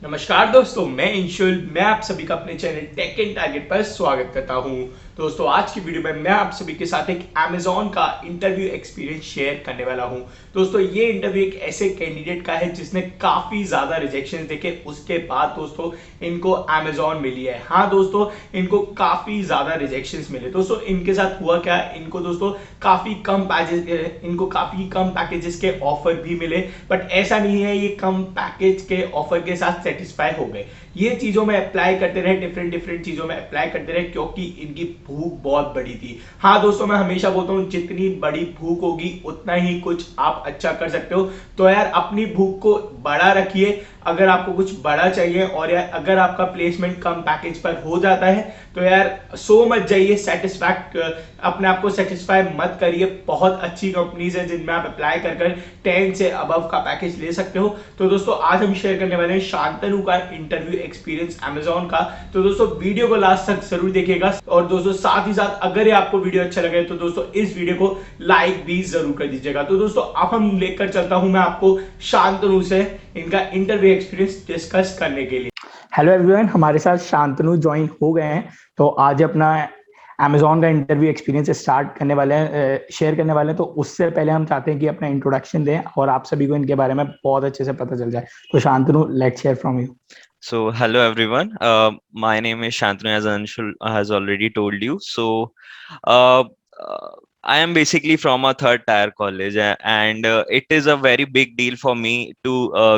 नमस्कार दोस्तों, मैं इंशुल। मैं आप सभी का अपने चैनल टेक एंड टारगेट पर स्वागत करता हूं। दोस्तों, आज की वीडियो में मैं आप सभी के साथ एक Amazon का इंटरव्यू एक्सपीरियंस शेयर करने वाला हूं। दोस्तों, ये इंटरव्यू एक ऐसे कैंडिडेट का है जिसने काफ़ी ज़्यादा रिजेक्शन देखे, उसके बाद दोस्तों इनको Amazon मिली है। हाँ दोस्तों, इनको काफ़ी ज़्यादा रिजेक्शन मिले। दोस्तों, इनके साथ हुआ क्या, इनको दोस्तों काफ़ी कम पैकेजेस के ऑफर भी मिले, बट ऐसा नहीं है ये कम पैकेज के ऑफर के साथ सेटिस्फाई हो गए। ये चीजों में अप्लाई करते रहे, डिफरेंट डिफरेंट चीजों में अप्लाई करते रहे, क्योंकि इनकी भूख बहुत बड़ी थी। हाँ दोस्तों, मैं हमेशा बोलता हूँ जितनी बड़ी भूख होगी उतना ही कुछ आप अच्छा कर सकते हो। तो यार अपनी भूख को बड़ा रखिए। अगर आपको कुछ बड़ा चाहिए और यार अगर आपका प्लेसमेंट कम पैकेज पर हो जाता है तो यार सो मत जाइए, अपने आप को सेटिस्फाई मत करिए। बहुत अच्छी कंपनीज है जिनमें आप अप्लाई कर 10 से अबव का पैकेज ले सकते हो। तो दोस्तों, आज हम शेयर करने वाले हैं शांतनु का इंटरव्यू एक्सपीरियंस Amazon का। तो दोस्तों, वीडियो को लास्ट तक जरूर देखिएगा। और दोस्तों, साथ ही साथ अगर ये आपको वीडियो अच्छा लगे तो दोस्तों इस वीडियो को लाइक भी जरूर कर दीजिएगा। तो दोस्तों, अब हम लेकर चलता हूं मैं आपको शांतनु से इनका इंटरव्यू एक्सपीरियंस डिस्कस करने के लिए। हेलो एवरीवन, हमारे साथ शांतनु ज्वाइन हो गए हैं। तो आज अपना Amazon का इंटरव्यू एक्सपीरियंस स्टार्ट करने वाले हैं, शेयर करने वाले हैं। तो उससे पहले हम चाहते हैं कि अपना इंट्रोडक्शन दें और आप सभी को इनके बारे में बहुत अच्छे से पता चल जाए। तो Shantanu, let's hair from you. So, hello everyone. My name is Shantanu, as Anshul has already told you. Uh, uh, I am basically from a third tier college, and it is a very big deal for me to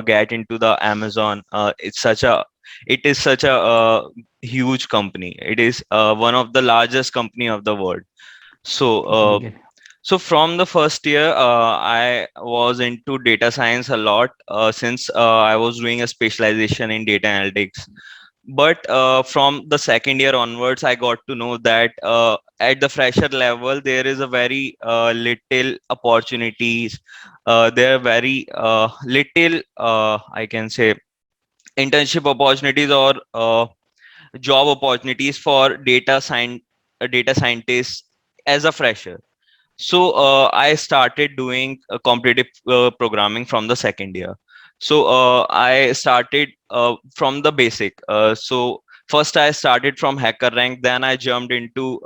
get into the Amazon. It is such a huge company. It is one of the largest company of the world. So, uh, so from the first year, I was into data science a lot since I was doing a specialization in data analytics. But from the second year onwards, I got to know that at the fresher level, there is a very little opportunities. There are very little, I can say, internship opportunities or job opportunities for data scientists as a fresher. So I started doing competitive programming from the second year. So I started from the basic. So first I started from HackerRank, then I jumped into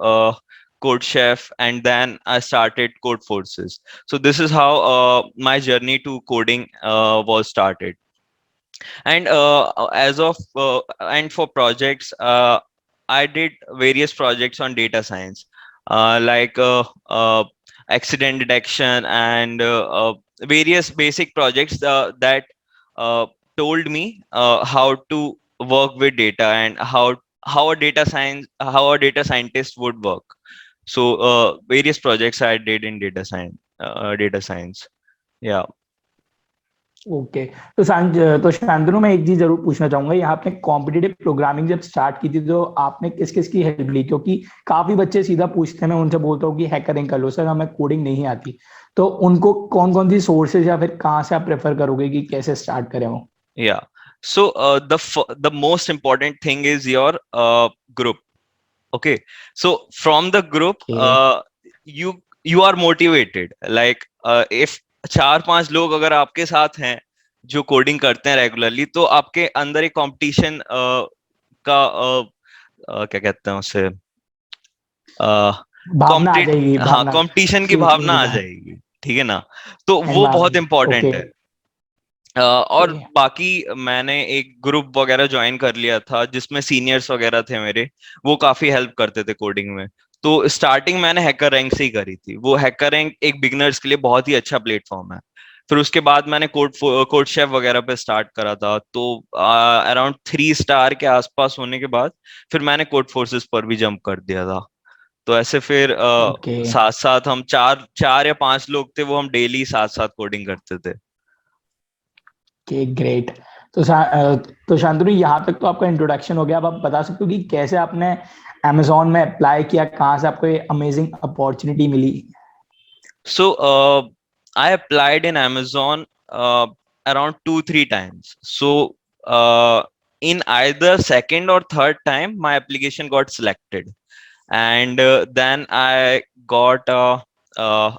Code Chef, and then I started Code Forces. So this is how my journey to coding was started. And and for projects, I did various projects on data science, like accident detection and various basic projects that uh, told me how to work with data and how a data scientist would work. So various projects I did in data science. Yeah. Okay. तो शांतनु, मैं एक चीज जरूर पूछना चाहूंगा, यहाँ आपने competitive programming जब स्टार्ट की थी तो आपने किस किस की हेल्प ली? क्योंकि काफी बच्चे सीधा पूछते हैं, मैं उनसे बोलता हूँ कि हैकरिंग कर लो सर, हमें कोडिंग नहीं आती। तो उनको कौन कौन सी सोर्सेज या फिर कहाँ से आप प्रेफर करोगे कि कैसे स्टार्ट करें वो? Yeah. So the most important thing is your group. Okay. So from the group, you are motivated. Like if चार पांच लोग अगर आपके साथ हैं जो कोडिंग करते हैं रेगुलरली, तो आपके अंदर एक कंपटीशन का क्या कहते हैं उसे, भावना आ कॉम्पिटिट जाएगी, हाँ, भावना कंपटीशन की सीखने भावना की आ भावना, जाएगी। ठीक है ना? तो वो बहुत एनवायरमेंट। ओके। इंपॉर्टेंट है। और बाकी मैंने एक ग्रुप वगैरह ज्वाइन कर लिया था जिसमें सीनियर्स वगैरह थे मेरे, वो काफी हेल्प करते थे कोडिंग में। तो स्टार्टिंग मैंने हैकर रैंक से ही करी थी। वो हैकर रैंक एक बिगनर्स के लिए बहुत ही अच्छा प्लेटफॉर्म है। फिर उसके बाद मैंने कोड शेफ वगैरह पे स्टार्ट करा था। तो अराउंड 3 स्टार के आसपास होने के बाद फिर मैंने कोड फोर्सेस पर भी जंप कर दिया था। तो ऐसे फिर ओके। साथ साथ हम चार चार या पांच लोग थे, वो हम डेली साथ साथ कोडिंग करते थे। Okay, great. तो शांतनु, यहाँ तक तो आपका इंट्रोडक्शन हो गया। अब आप बता सकते हो कि कैसे आपने Amazon में अप्लाई किया, कहाँ से आपको ये अमेजिंग अपॉर्चुनिटी मिली? So I applied in Amazon around 2-3 times. So in either second or third time, my application got selected, and then I got a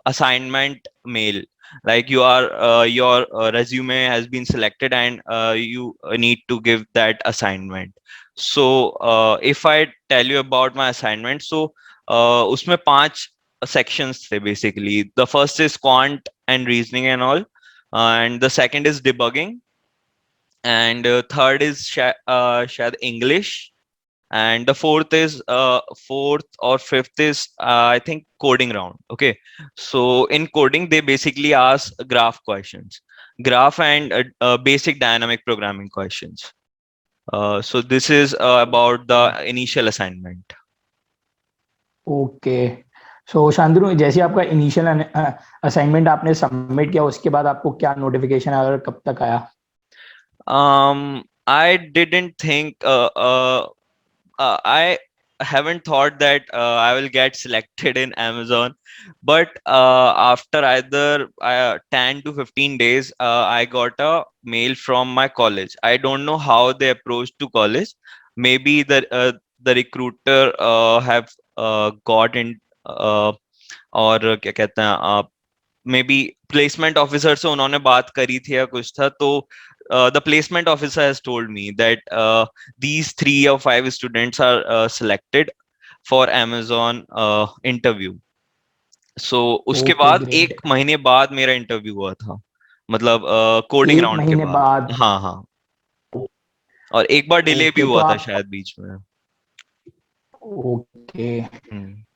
assignment mail like your resume has been selected and you need to give that assignment. So if I tell you about my assignment, so उसमें 5 sections थे basically. The first is quant and reasoning and all, and the second is debugging, and third is शायद English, and the fourth or fifth is I think coding round. Okay, so in coding they basically ask graph questions, graph and basic dynamic programming questions. So this is about the initial assignment. Okay. So Shantanu, जैसे आपका initial assignment आपने submit किया, उसके बाद आपको क्या notification आया और कब तक आया? I didn't think I haven't thought that I will get selected in Amazon, but after either 10 to 15 days, I got a mail from my college. I don't know how they approached to college. Maybe the recruiter have got in और क्या कहते हैं may be placement officer से उन्होंने बात करी थी या कुछ था, तो the placement officer has told me that these 3 or 5 students are selected for Amazon interview. So उसके बाद great. 1 महीने बाद मेरा इंटरव्यू हुआ था, मतलब कोडिंग 1 राउंड के महीने बाद। बाद? हाँ हाँ, और एक बार डिले भी ओके, हुआ तो था आप शायद बीच में। Okay.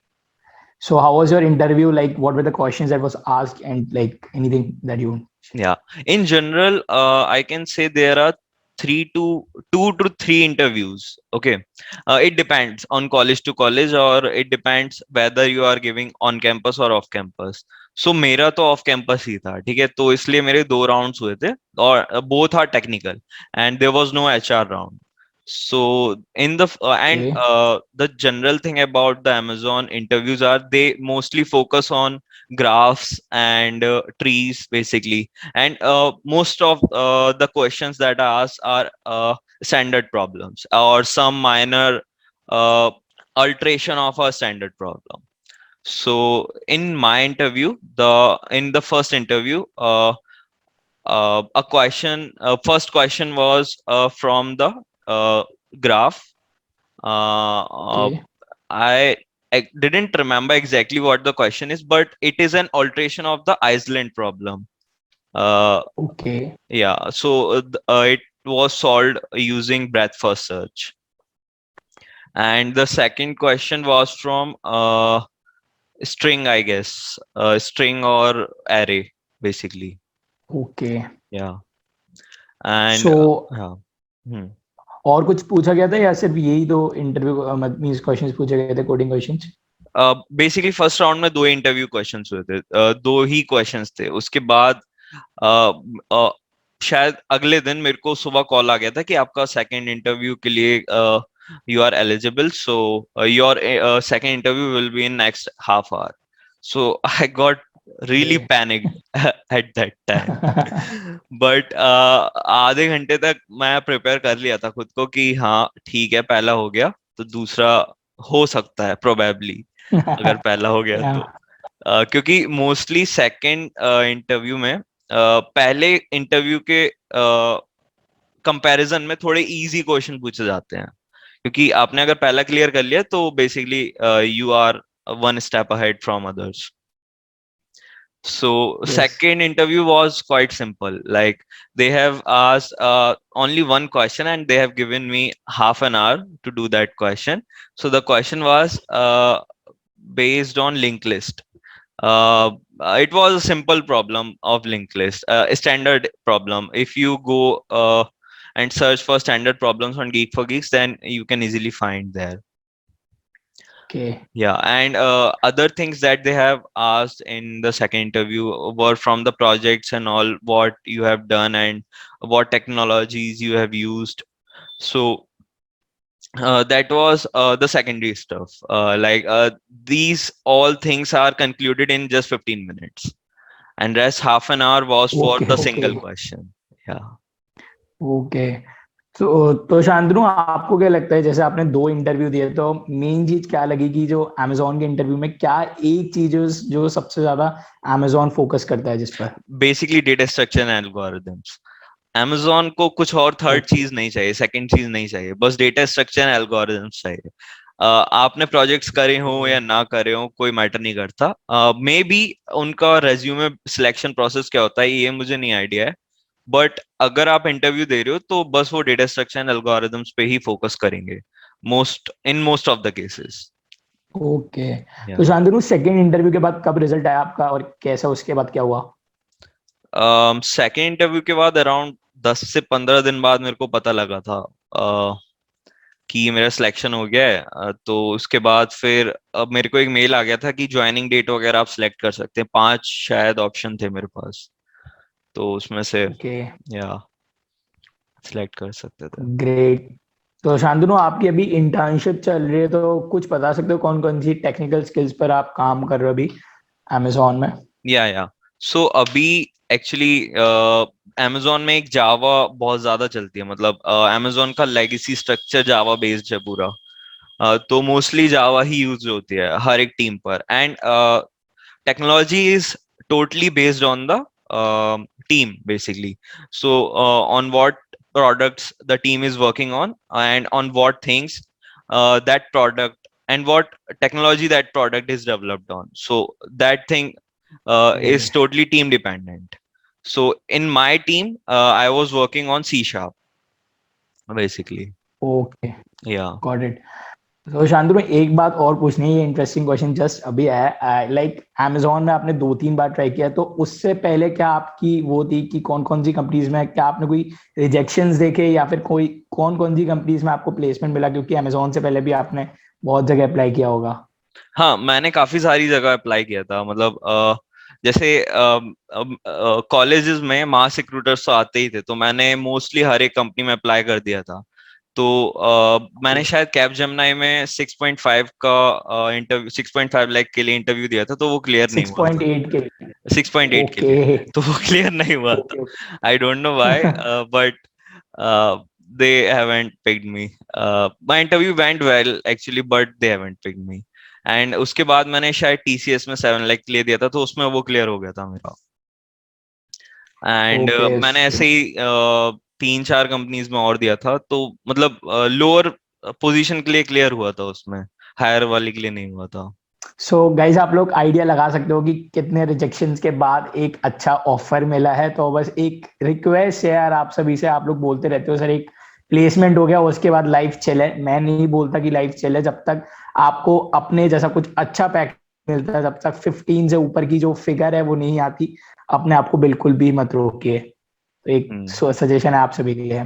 So how was your interview? Like, what were the questions that was asked, and like anything that you? Yeah, in general, I can say there are 2 to 3 interviews. Okay, it depends on college to college, or it depends whether you are giving on campus or off campus. So मेरा तो off campus ही था, ठीक है, तो इसलिए मेरे 2 rounds हुए थे, और both are technical and there was no HR round. So in the and Okay. the general thing about the Amazon interviews are they mostly focus on graphs and trees basically, and most of the questions that are asked are standard problems or some minor uh, alteration of a standard problem. So in my interview, in the first interview, first question was from the graph. Okay. I didn't remember exactly what the question is, but it is an alteration of the Iceland problem. Okay. Yeah, so it was solved using breadth first search. And the second question was from string, I guess, string or array, basically. Okay. Yeah. And So yeah. और कुछ पूछा गया था या सिर्फ यही 2 interview means questions पूछे गए थे, coding questions? Basically first round में 2 इंटरव्यू क्वेश्चंस हुए थे, 2 ही क्वेश्चंस थे। उसके बाद शायद अगले दिन मेरे को सुबह कॉल आ गया था कि आपका सेकंड इंटरव्यू के लिए you are eligible, so your second interview will be in next half hour. So I got really panicked at that time. But आधे घंटे तक मैं प्रिपेयर कर लिया था खुद को कि हाँ ठीक है, पहला हो गया तो दूसरा हो सकता है प्रोबेबली, अगर पहला हो गया तो। क्योंकि मोस्टली सेकंड इंटरव्यू में पहले इंटरव्यू के कंपैरिजन में थोड़े इजी क्वेश्चन पूछे जाते हैं, क्योंकि आपने अगर पहला क्लियर कर लिया तो basically you are 1 step ahead from others. So second interview was quite simple. Like they have asked only one question and they have given me half an hour to do that question. So the question was based on linked list. It was a simple problem of linked list, a standard problem. If you go and search for standard problems on Geek for Geeks, then you can easily find there. Okay. Yeah, and other things that they have asked in the second interview were from the projects and all, what you have done and what technologies you have used. So that was the secondary stuff. These all things are concluded in just 15 minutes, and rest half an hour was for the single question. Yeah. Okay. तो शांतनु, आपको क्या लगता है, जैसे आपने 2 interview दिए, तो main चीज क्या लगी कि जो अमेजोन के इंटरव्यू में क्या एक चीज जो सबसे ज्यादा अमेजोन फोकस करता है जिस पर? Basically data structure and algorithms. Amazon को कुछ और थर्ड ओके। चीज नहीं चाहिए, सेकंड चीज नहीं चाहिए, बस डेटा स्ट्रक्चर एंड एल्गोरिदम्स चाहिए। आपने प्रोजेक्ट्स करे हो या ना करे हो कोई मैटर नहीं करता। मे बी उनका रेज्यूमे सिलेक्शन प्रोसेस क्या होता है ये मुझे नहीं आइडिया है, बट अगर आप इंटरव्यू दे रहे हो तो बस वो डेटा स्ट्रक्चर एंड एल्गोरिदम्स पे ही फोकस करेंगे, most of the cases. Okay. या तो शांतनु, सेकंड इंटरव्यू के बाद कब रिजल्ट आया आपका और कैसा, उसके बाद क्या हुआ? सेकेंड इंटरव्यू के बाद अराउंड 10 से 15 दिन बाद मेरे को पता लगा था कि मेरा सिलेक्शन हो गया है। तो उसके बाद फिर अब मेरे को एक मेल आ गया था कि ज्वाइनिंग डेट वगैरह आप सिलेक्ट कर सकते हैं, 5 शायद ऑप्शन थे मेरे पास, तो उसमें से ओके। या सिलेक्ट कर सकते थे। ग्रेट। तो शांतनु, आपकी अभी इंटर्नशिप चल रही है, तो कुछ बता सकते हो कौन कौन सी टेक्निकल स्किल्स पर आप काम कर रहे हो अभी अमेजोन में? या सो अभी एक्चुअली amazon में एक जावा बहुत ज्यादा चलती है, मतलब amazon का लेगेसी स्ट्रक्चर जावा बेस्ड है पूरा। तो मोस्टली जावा ही यूज होती है हर एक टीम पर, and technology is totally based on the team basically. So on what products the team is working on, and on what things that product and what technology that product is developed on, so that thing is totally team dependent. So in my team I was working on C sharp basically. Okay, Yeah. Got it. तो शांतनु, एक बात और पूछनी है, ये interesting question just अभी आया। Like Amazon में आपने 2-3 बार ट्राई किया, तो उससे पहले क्या आपकी वो थी कि कौन कौन सी कंपनीज में क्या आपने कोई रिजेक्शंस देखे, या फिर कोई कौन कौन सी कंपनीज में आपको प्लेसमेंट मिला, क्योंकि अमेजोन से पहले भी आपने बहुत जगह अप्लाई किया होगा? हाँ, मैंने काफी सारी जगह अप्लाई किया था, मतलब जैसे कॉलेजेस में मास रिक्रूटर्स तो आते ही थे, तो मैंने मोस्टली हर एक कंपनी में अप्लाई कर दिया था। तो मैंने शायद कैपजेमिनी में 6.5 का इंटरव्यू, 6.5 लाख के लिए इंटरव्यू दिया था, तो वो क्लियर नहीं सिक्स हुआ पॉइंट था। एट के लिए? 6.8 के ओके। लिए, तो वो क्लियर नहीं हुआ था। Okay. I don't know why, but they haven't picked me. My interview went well actually, but they haven't picked me. And उसके बाद मैंने शायद टीसीएस में 7 लाख के लिए दिया था, तो उसमें वो क्लियर हो गया था मेरा। And okay. मैंने ऐसे ही 3-4 कंपनीज में और दिया था, तो मतलब लोअर पोजीशन के लिए क्लियर हुआ था उसमें, हायर वाले के लिए नहीं हुआ था। सो गाइज, आप लोग आइडिया लगा सकते हो कि कितने रिजेक्शंस के बाद एक अच्छा ऑफर मिला है। तो बस एक रिक्वेस्ट है यार आप सभी से, आप लोग बोलते रहते हो सर एक प्लेसमेंट हो गया उसके बाद लाइफ चले, मैं नहीं बोलता कि लाइफ चले जब तक आपको अपने जैसा कुछ अच्छा पैक मिलता है, जब तक 15 से ऊपर की जो फिगर है वो नहीं आती, अपने आप को बिल्कुल भी मत रोकिए। तो एक हम्म। सजेशन है आप सभी के लिए।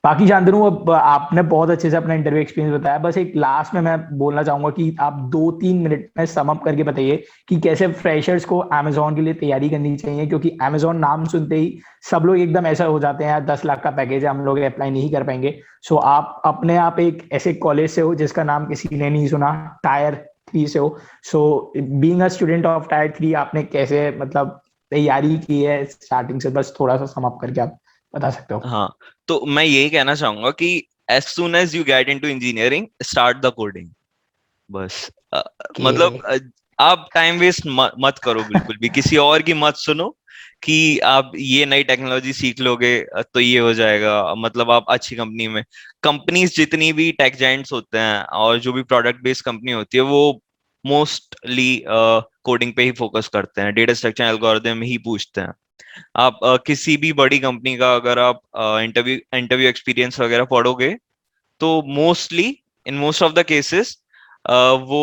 बाकी शांतनु, अब आपने बहुत अच्छे से अपना इंटरव्यू एक्सपीरियंस बताया, बस एक लास्ट में मैं बोलना चाहूंगा कि आप 2-3 मिनट में सम अप करके बताइए कि कैसे फ्रेशर्स को अमेजोन के लिए तैयारी करनी चाहिए, क्योंकि अमेजोन नाम सुनते ही सब लोग एकदम ऐसा हो जाते हैं यार 10 लाख का पैकेज है, हम लोग अप्लाई नहीं कर पाएंगे। सो आप अपने आप एक ऐसे कॉलेज से हो जिसका नाम किसी ने नहीं सुना, टायर 3 से हो। So being a student of tyre 3, आपने कैसे मतलब तैयारी की है स्टार्टिंग से, बस थोड़ा सा सम अप करके आप बता सकते हो? हाँ, तो मैं यही कहना चाहूंगा कि as soon as you get into engineering start the coding. बस कि मतलब आप टाइम वेस्ट मत करो, बिल्कुल भी किसी और की मत सुनो कि आप ये नई टेक्नोलॉजी सीख लोगे तो ये हो जाएगा, मतलब आप अच्छी कंपनी में, कंपनीज जितनी भी टेक जायंट्स होते हैं और जो भी प्रोडक्ट बेस्ड कंपनी होती है वो मोस्टली कोडिंग पे ही फोकस करते हैं, डेटा स्ट्रक्चर एल्गोरिथम ही पूछते हैं। आप किसी भी बड़ी कंपनी का अगर आप इंटरव्यू एक्सपीरियंस वगैरह पढ़ोगे, तो mostly in most of the cases वो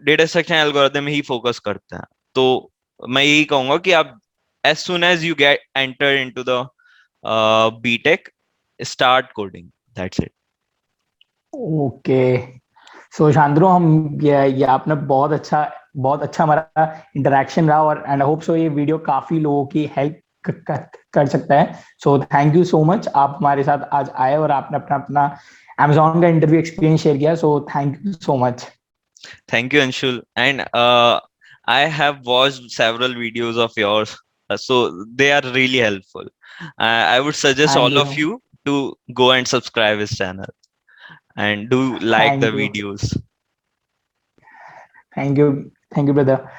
डेटा स्ट्रक्चर एल्गोरिथम ही फोकस करते हैं। तो मैं यही कहूंगा कि आप as soon as you get enter into the BTech start coding, that's it. Okay. So Shantanu, हम ये आपने बहुत अच्छा हमारा इंटरेक्शन रहा, और एंड आई होप सो ये वीडियो काफी लोगों की हेल्प कर सकता है। So thank you so much, आप हमारे साथ आज आए और आपने अपना अपना अमेजोन का इंटरव्यू एक्सपीरियंस शेयर किया। So thank you so much. Thank you, Anshul. And I have watched several videos of yours, so they are really helpful. I would suggest thank all you. of you to go and subscribe his channel and do like Thank the you. videos. Thank you. Thank you, brother.